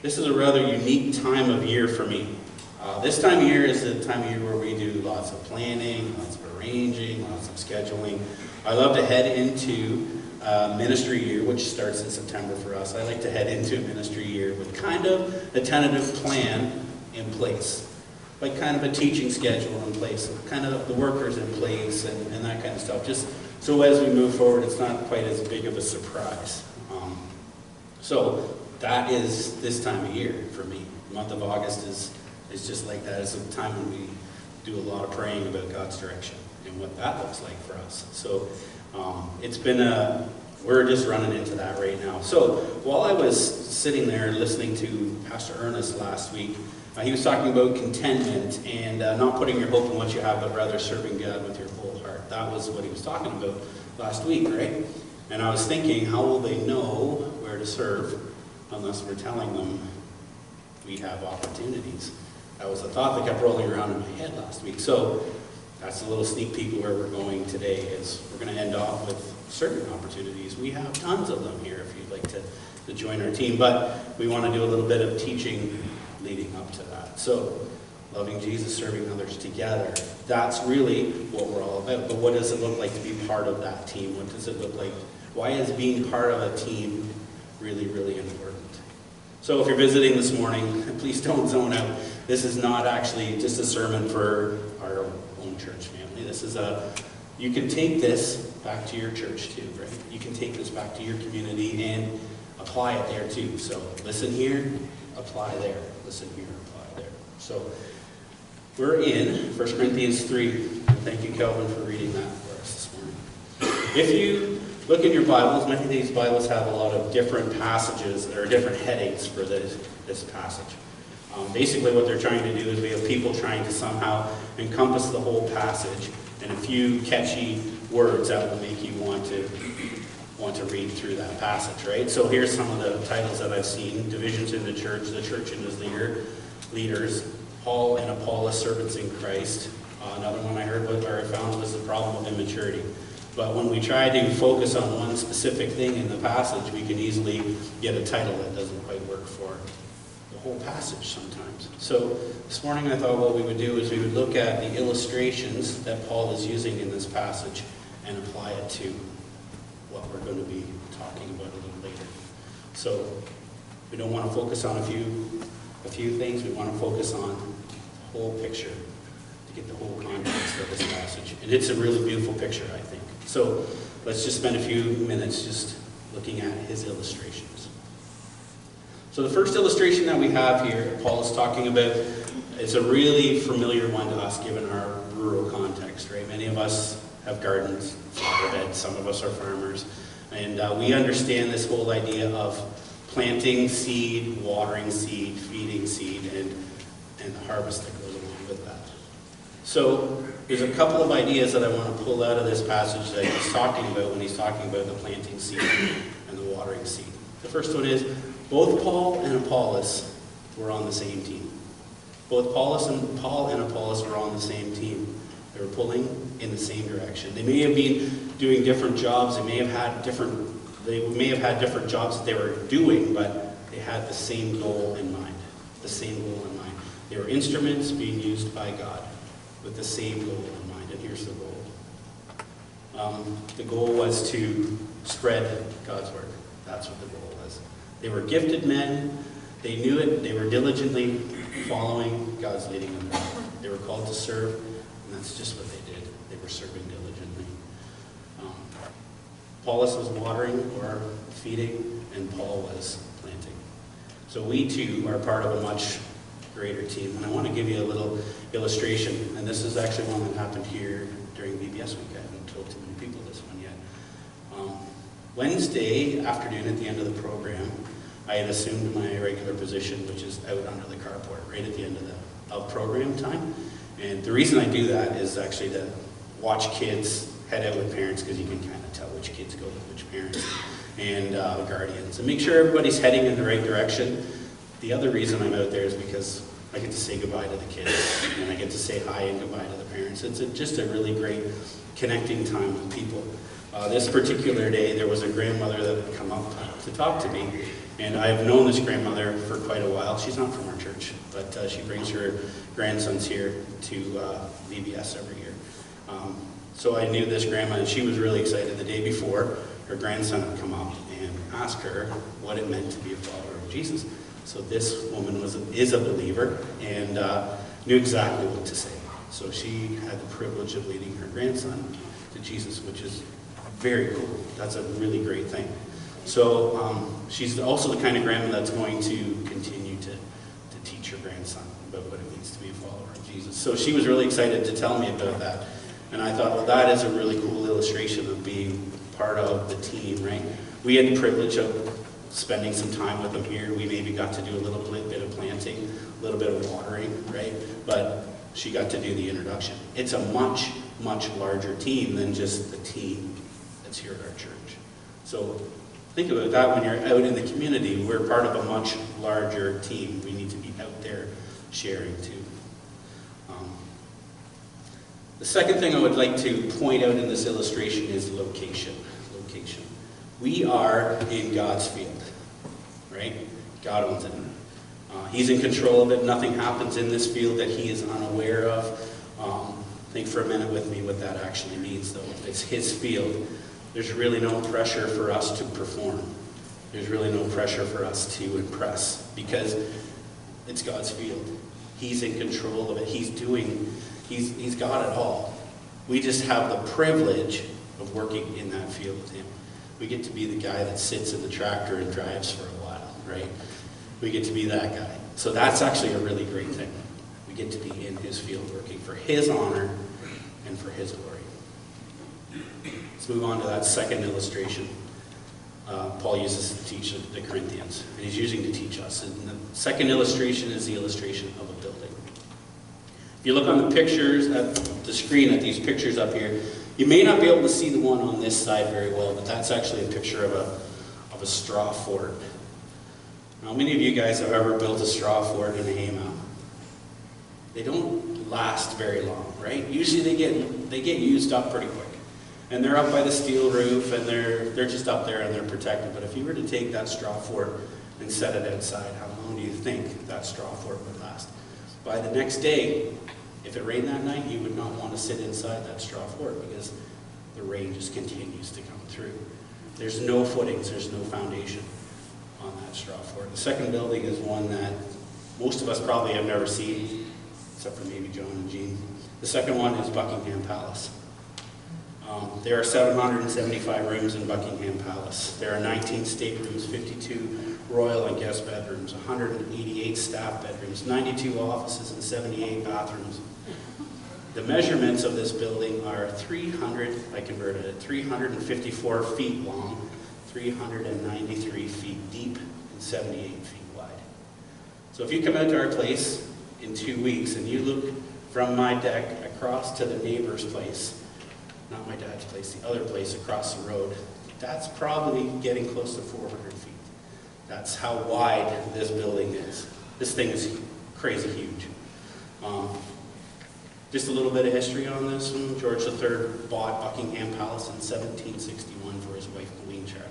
This is a rather unique time of year for me. This time of year is the time of year where we do lots of planning, lots of arranging, lots of scheduling. I love to head into ministry year, which starts in September for us. I like to head into a ministry year with kind of a tentative plan in place. Like kind of a teaching schedule in place, kind of the workers in place and that kind of stuff. Just so as we move forward, it's not quite as big of a surprise. So that is this time of year for me. The month of August is just like that. It's a time when we do a lot of praying about God's direction and what that looks like for us. So it's been we're just running into that right now. So while I was sitting there listening to Pastor Ernest last week, he was talking about contentment and not putting your hope in what you have, but rather serving God with your whole heart. That was what he was talking about last week, right? And I was thinking, how will they know where to serve unless we're telling them we have opportunities? That was a thought that kept rolling around in my head last week. So that's a little sneak peek of where we're going today. Is we're going to end off with certain opportunities. We have tons of them here if you'd like to join our team. But we want to do a little bit of teaching leading up to that. So loving Jesus, serving others together. That's really what we're all about. But what does it look like to be part of that team? What does it look like? Why is being part of a team really, really important? So if you're visiting this morning, please don't zone out. This is not actually just a sermon for our own church family. This is you can take this back to your church too, right? You can take this back to your community and apply it there too. So listen here, apply there. Listen here, apply there. So we're in 1 Corinthians 3. Thank you, Calvin, for reading that for us this morning. If you look in your Bibles, many of these Bibles have a lot of different passages or different headings for this passage. Basically what they're trying to do is we have people trying to somehow encompass the whole passage and a few catchy words that will make you want to read through that passage, right? So here's some of the titles that I've seen. Divisions in the church and his leaders, Paul and Apollos, servants in Christ. Another one I heard or I found was the problem of immaturity. But when we try to focus on one specific thing in the passage, we can easily get a title that doesn't quite work for the whole passage sometimes. So this morning I thought what we would do is we would look at the illustrations that Paul is using in this passage and apply it to what we're going to be talking about a little later. So we don't want to focus on a few things. We want to focus on the whole picture to get the whole context of this passage. And it's a really beautiful picture, I think. So let's just spend a few minutes just looking at his illustrations. So the first illustration that we have here, Paul is talking about, it's a really familiar one to us given our rural context, right? Many of us have gardens, flower beds, some of us are farmers, and we understand this whole idea of planting seed, watering seed, feeding seed, and the harvest that goes along with that. So there's a couple of ideas that I want to pull out of this passage that he's talking about when he's talking about the planting seed and the watering seed. The first one is, both Paul and Apollos were on the same team. Both Paul and Apollos were on the same team. They were pulling in the same direction. They may have been doing different jobs. They may have had different jobs that they were doing, but they had the same goal in mind. The same goal in mind. They were instruments being used by God with the same goal in mind. And here's the goal. The goal was to spread God's word. That's what the goal was. They were gifted men. They knew it. They were diligently following God's leading in their life. They were called to serve, and that's just what they did. They were serving diligently. Apollos was watering or feeding, and Paul was planting. So we too are part of a much greater team. And I want to give you a little illustration. And this is actually one that happened here during VBS week. I haven't told too many people this one yet. Wednesday afternoon at the end of the program, I had assumed my regular position, which is out under the carport, right at the end of program time. And the reason I do that is actually to watch kids head out with parents, because you can kind of tell which kids go with which parents and guardians, and make sure everybody's heading in the right direction. The other reason I'm out there is because I get to say goodbye to the kids, and I get to say hi and goodbye to the parents. It's just a really great connecting time with people. This particular day, there was a grandmother that had come up to talk to me, And I've known this grandmother for quite a while. She's not from our church, but she brings her grandsons here to VBS every year. So I knew this grandma, and she was really excited the day before. Her grandson had come up and asked her what it meant to be a follower of Jesus. So this woman is a believer and knew exactly what to say. So she had the privilege of leading her grandson to Jesus, which is very cool. That's a really great thing. So she's also the kind of grandma that's going to continue to teach her grandson about what it means to be a follower of Jesus. So she was really excited to tell me about that. And I thought, well, that is a really cool illustration of being part of the team, right? We had the privilege of spending some time with them here. We maybe got to do a little bit of planting, a little bit of watering, right? But she got to do the introduction. It's a much, much larger team than just the team that's here at our church. So think about that when you're out in the community. We're part of a much larger team. We need to be out there sharing too. The second thing I would like to point out in this illustration is location. Location. We are in God's field, right? God owns it. He's in control of it. Nothing happens in this field that he is unaware of. Think for a minute with me what that actually means, though. If it's his field, there's really no pressure for us to perform. There's really no pressure for us to impress, because it's God's field. He's in control of it. He's got it all. We just have the privilege of working in that field with him. We get to be the guy that sits in the tractor and drives for a while, right? We get to be that guy. So that's actually a really great thing. We get to be in his field working for his honor and for his glory. Let's move on to that second illustration. Paul uses to teach the Corinthians, and he's using to teach us. And the second illustration is the illustration of a building. If you look on the pictures at the screen, at these pictures up here, you may not be able to see the one on this side very well, but that's actually a picture of a straw fort. How many of you guys have ever built a straw fort in a haymow? They don't last very long, right? Usually they get used up pretty quick. And they're up by the steel roof, and they're just up there and they're protected. But if you were to take that straw fort and set it outside, how long do you think that straw fort would last? By the next day, if it rained that night, you would not want to sit inside that straw fort, because the rain just continues to come through. There's no footings, there's no foundation on that straw fort. The second building is one that most of us probably have never seen, except for maybe John and Jean. The second one is Buckingham Palace. There are 775 rooms in Buckingham Palace. There are 19 staterooms, 52 royal and guest bedrooms, 188 staff bedrooms, 92 offices, and 78 bathrooms. The measurements of this building are 354 feet long, 393 feet deep, and 78 feet wide. So if you come out to our place in 2 weeks and you look from my deck across to the neighbor's place, not my dad's place, the other place across the road, that's probably getting close to 400 feet. That's how wide this building is. This thing is crazy huge. Just a little bit of history on this one. George III bought Buckingham Palace in 1761 for his wife, Queen Charlotte.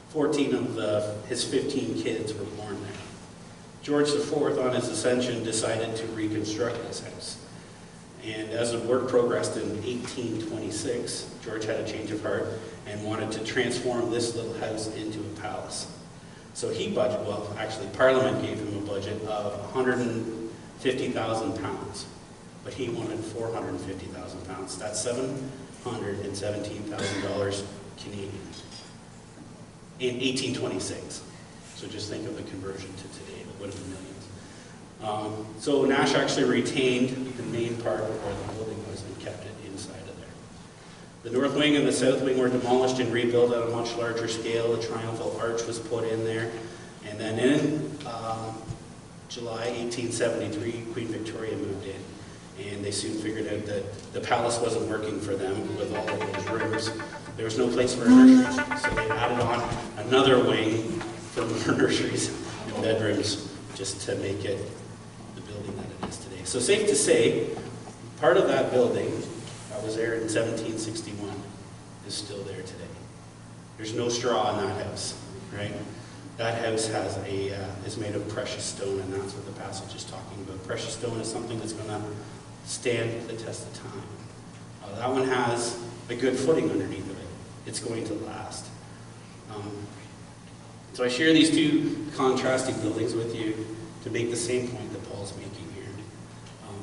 14 of his 15 kids were born there. George IV, on his ascension, decided to reconstruct this house. And as the work progressed in 1826, George had a change of heart and wanted to transform this little house into a palace. So he budgeted, well, actually Parliament gave him a budget of £150,000, but he wanted £450,000. That's $717,000 Canadian in 1826. So just think of the conversion to today, that would have been millions. So Nash actually retained the main part of where the building was and kept it inside of there. The north wing and the south wing were demolished and rebuilt at a much larger scale. A triumphal arch was put in there. And then in July 1873, Queen Victoria moved in. And they soon figured out that the palace wasn't working for them with all of those rooms. There was no place for nurseries. So they added on another wing for more nurseries and bedrooms just to make it the building that it is today. So safe to say, part of that building that was there in 1761 is still there today. There's no straw in that house, right? That house is made of precious stone, and that's what the passage is talking about. Precious stone is something that's going to stand the test of time. That one has a good footing underneath of it. It's going to last. So I share these two contrasting buildings with you to make the same point that Paul's making here.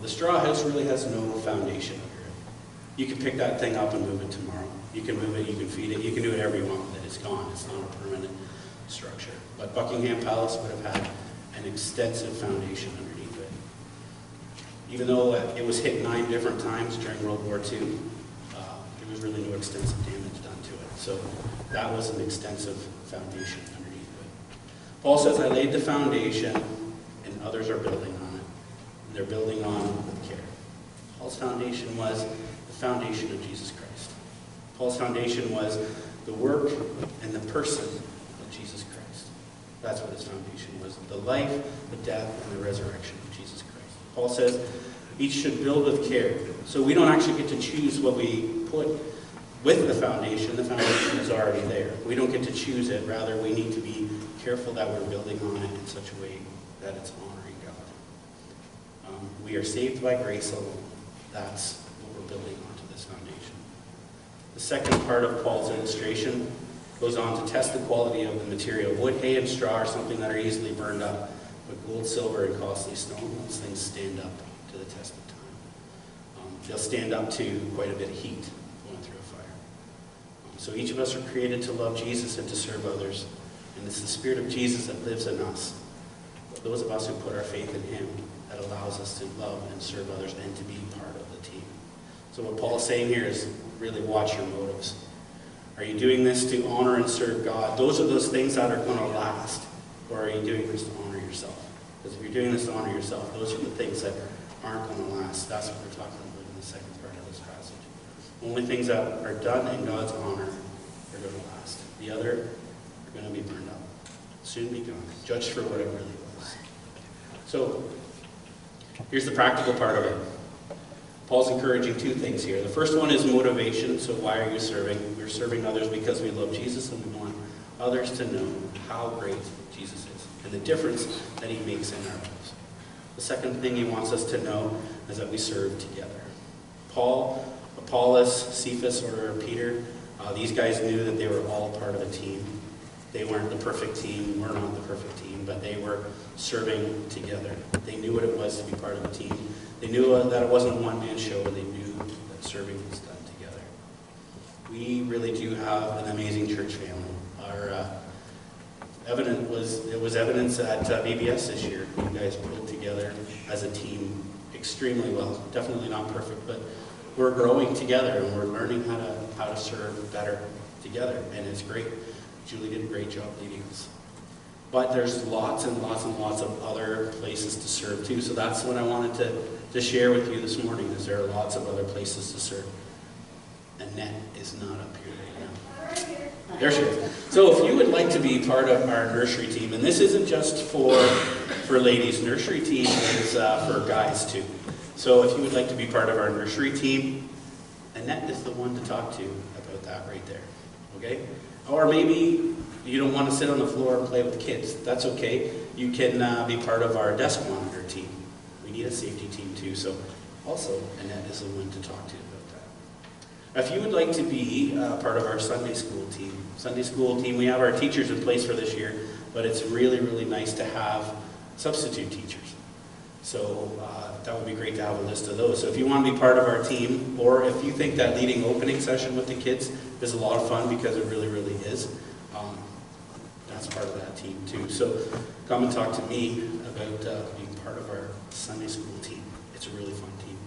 The straw house really has no foundation under it. You can pick that thing up and move it tomorrow. You can move it, you can feed it, you can do whatever you want with it. It's gone. It's not a permanent structure. But Buckingham Palace would have had an extensive foundation underneath it. Even though it was hit 9 different times during World War II, there was really no extensive damage done to it. So that was an extensive foundation underneath it. Paul says, I laid the foundation, and others are building on it. And they're building on with care. Paul's foundation was the foundation of Jesus Christ. Paul's foundation was the work and the person of Jesus Christ. That's what his foundation was. The life, the death, and the resurrection of Jesus Christ. Paul says each should build with care. So we don't actually get to choose what we put with the foundation. The foundation is already there. We don't get to choose it. Rather, we need to be careful that we're building on it in such a way that it's honoring God. We are saved by grace alone. That's what we're building onto this foundation. The second part of Paul's illustration goes on to test the quality of the material. Wood, hay, and straw are something that are easily burned up, but gold, silver, and costly stone, those things stand up to the test of time. They'll stand up to quite a bit of heat going through a fire. So each of us are created to love Jesus and to serve others, and it's the Spirit of Jesus that lives in us. Those of us who put our faith in Him, that allows us to love and serve others and to be part of the team. So what Paul's saying here is really watch your motives. Are you doing this to honor and serve God? Those are those things that are going to last. Or are you doing this to honor yourself? Because if you're doing this to honor yourself, those are the things that aren't going to last. That's what we're talking about in the second part of this passage. Only things that are done in God's honor are going to last. The other are going to be burned up. Soon be gone. Judged for what it really was. So, here's the practical part of it. Paul's encouraging 2 things here. The first one is motivation. So why are you serving? We're serving others because we love Jesus and we want others to know how great Jesus is and the difference that He makes in our lives. The second thing he wants us to know is that we serve together. Paul, Apollos, Cephas, or Peter, these guys knew that they were all part of a team. They weren't the perfect team, we're not the perfect team, but they were serving together. They knew what it was to be part of a team. They knew that it wasn't a one-man show, and they knew that serving was done together. We really do have an amazing church family. It was evidence at BBS this year. You guys pulled together as a team extremely well. Definitely not perfect, but we're growing together, and we're learning how to serve better together, and it's great. Julie did a great job leading us. But there's lots and lots and lots of other places to serve too. So that's what I wanted to share with you this morning, is there are lots of other places to serve. Annette is not up here right now. There she is. So if you would like to be part of our nursery team, and this isn't just for ladies, nursery team is for guys too. So if you would like to be part of our nursery team, Annette is the one to talk to about that right there. Okay? Or maybe you don't want to sit on the floor and play with kids. That's okay. You can be part of our desk monitor team. We need a safety team too. So also, Annette is the one to talk to about that. If you would like to be part of our Sunday school team, we have our teachers in place for this year, but it's really, really nice to have substitute teachers. So that would be great to have a list of those. So if you want to be part of our team, or if you think that leading opening session with the kids is a lot of fun, because it really, really is, that's part of that team too. So come and talk to me about being part of our Sunday school team. It's a really fun team.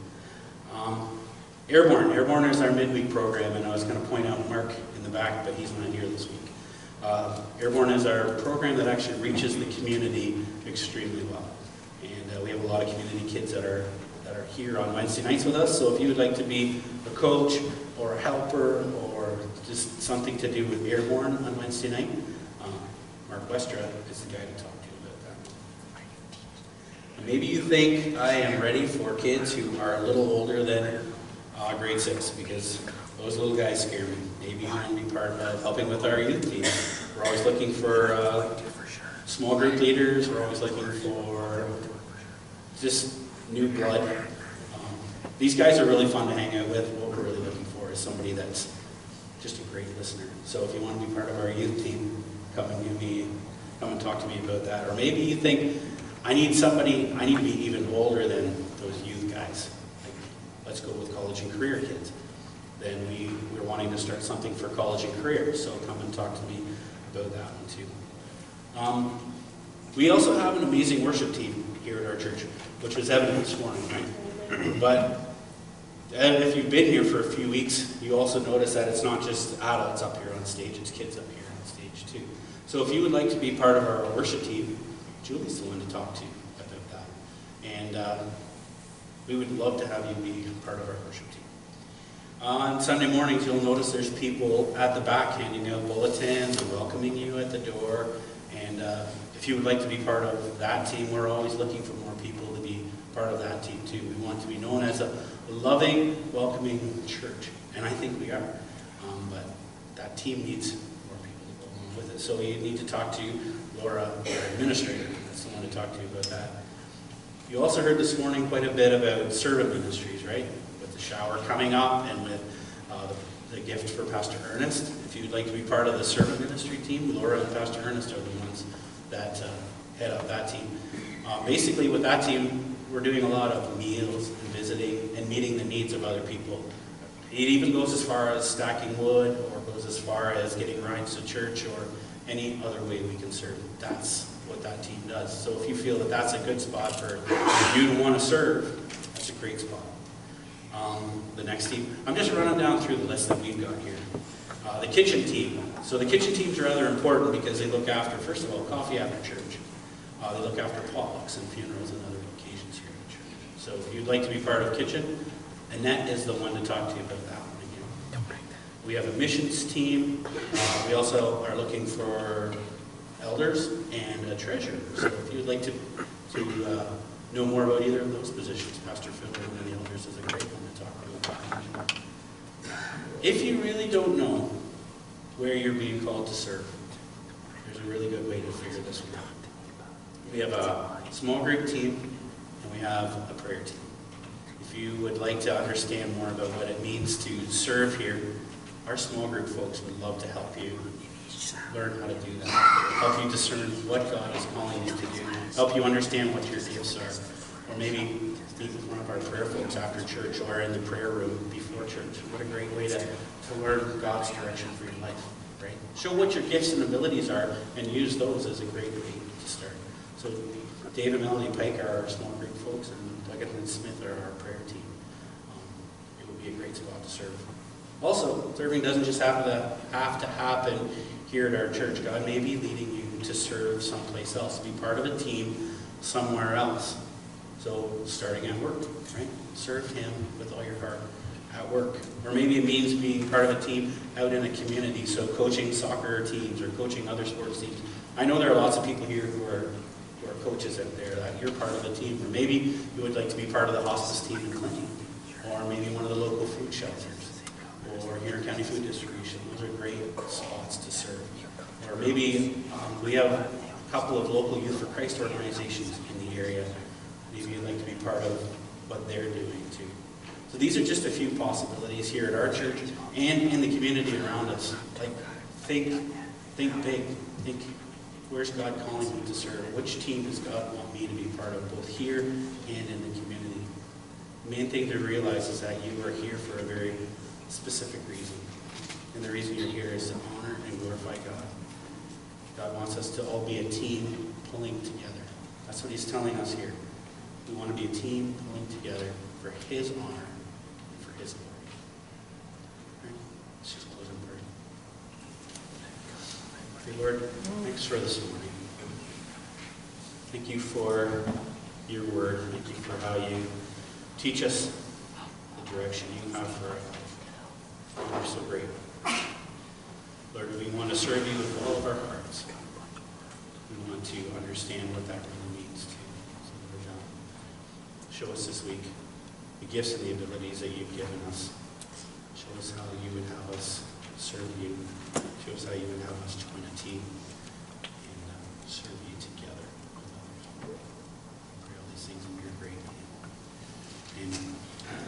Airborne is our midweek program, and I was going to point out Mark in the back, but he's not here this week. Airborne is our program that actually reaches the community extremely well. And we have a lot of community kids that are here on Wednesday nights with us. So if you would like to be a coach or a helper or just something to do with Airborne on Wednesday night, Mark Westra is the guy to talk to about that. And maybe you think I am ready for kids who are a little older than grade 6, because those little guys scare me. Maybe you want to be part of helping with our youth team. We're always looking for Small group leaders, we're always looking for just new blood. These guys are really fun to hang out with. What we're really looking for is somebody that's just a great listener. So if you want to be part of our youth team, come and talk to me about that. Or maybe you think, I need to be even older than those youth guys. Like, let's go with college and career kids. Then we're wanting to start something for college and career, so come and talk to me about that one too. We also have an amazing worship team here at our church, which was evident this morning, right? But if you've been here for a few weeks, you also notice that it's not just adults up here on stage, it's kids up here on stage too. So if you would like to be part of our worship team, Julie's the one to talk to about that. And we would love to have you be part of our worship team. On Sunday mornings, you'll notice there's people at the back handing out bulletins and welcoming you at the door. And if you would like to be part of that team, we're always looking for more people to be part of that team too. We want to be known as a loving, welcoming church. And I think we are. But that team needs more people to go along with it. So you need to talk to Laura, our administrator. That's the one to talk to you about that. You also heard this morning quite a bit about servant ministries, right? With the shower coming up and with the gift for Pastor Ernest. If you'd like to be part of the servant ministry team, Laura and Pastor Ernest are the ones that head up that team. Basically with that team, we're doing a lot of meals and visiting and meeting the needs of other people. It even goes as far as stacking wood, or goes as far as getting rides to church, or any other way we can serve. That's what that team does. So if you feel that that's a good spot for you to want to serve, that's a great spot. The next team, I'm just running down through the list that we've got here. The kitchen team. So the kitchen team's rather important because they look after, first of all, coffee after church. They look after potlucks and funerals and other occasions here at church. So if you'd like to be part of kitchen, Annette is the one to talk to you about that one again. We have a missions team. We also are looking for elders and a treasurer. So if you'd like to know more about either of those positions, Pastor Phil or one of the elders is a great one to talk about. If you really don't know where you're being called to serve, there's a really good way to figure this one out. We have a small group team and we have a prayer team. If you would like to understand more about what it means to serve here, our small group folks would love to help you learn how to do that, help you discern what God is calling you to do, help you understand what your gifts are, or maybe meet with one of our prayer folks after church or in the prayer room before church. What a great way to learn God's direction for your life, right? Show what your gifts and abilities are and use those as a great way to start. So Dave and Melanie Pike are our small group folks, and Doug and Smith are our prayer team. It would be a great spot to serve. Also, serving doesn't just have to happen here at our church. God may be leading you to serve someplace else, to be part of a team somewhere else. So starting at work, right? Serve Him with all your heart at work. Or maybe it means being part of a team out in a community, so coaching soccer teams or coaching other sports teams. I know there are lots of people here who are coaches out there, that you're part of the team. Or maybe you would like to be part of the hospice team in Clinton, or maybe one of the local food shelters, or Huron County Food Distribution. Those are great spots to serve. Or maybe we have a couple of local Youth for Christ organizations in the area. Maybe you'd like to be part of what they're doing too. So these are just a few possibilities here at our church and in the community around us. Like, think big. Think, where's God calling you to serve? Which team does God want me to be part of, both here and in the community? The main thing to realize is that you are here for a very specific reason. And the reason you're here is to honor and glorify God. God wants us to all be a team pulling together. That's what He's telling us here. We want to be a team pulling together for His honor and for His glory. All right, let's just close in prayer. Dear Lord, thanks for this morning. Thank you for your word. Thank you for how you teach us the direction you have for our life. We're so great. Lord, we want to serve you with all of our hearts. We want to understand what that really means too. So Lord, show us this week the gifts and the abilities that you've given us. Show us how you would have us serve you. Show us how you would have us join a team.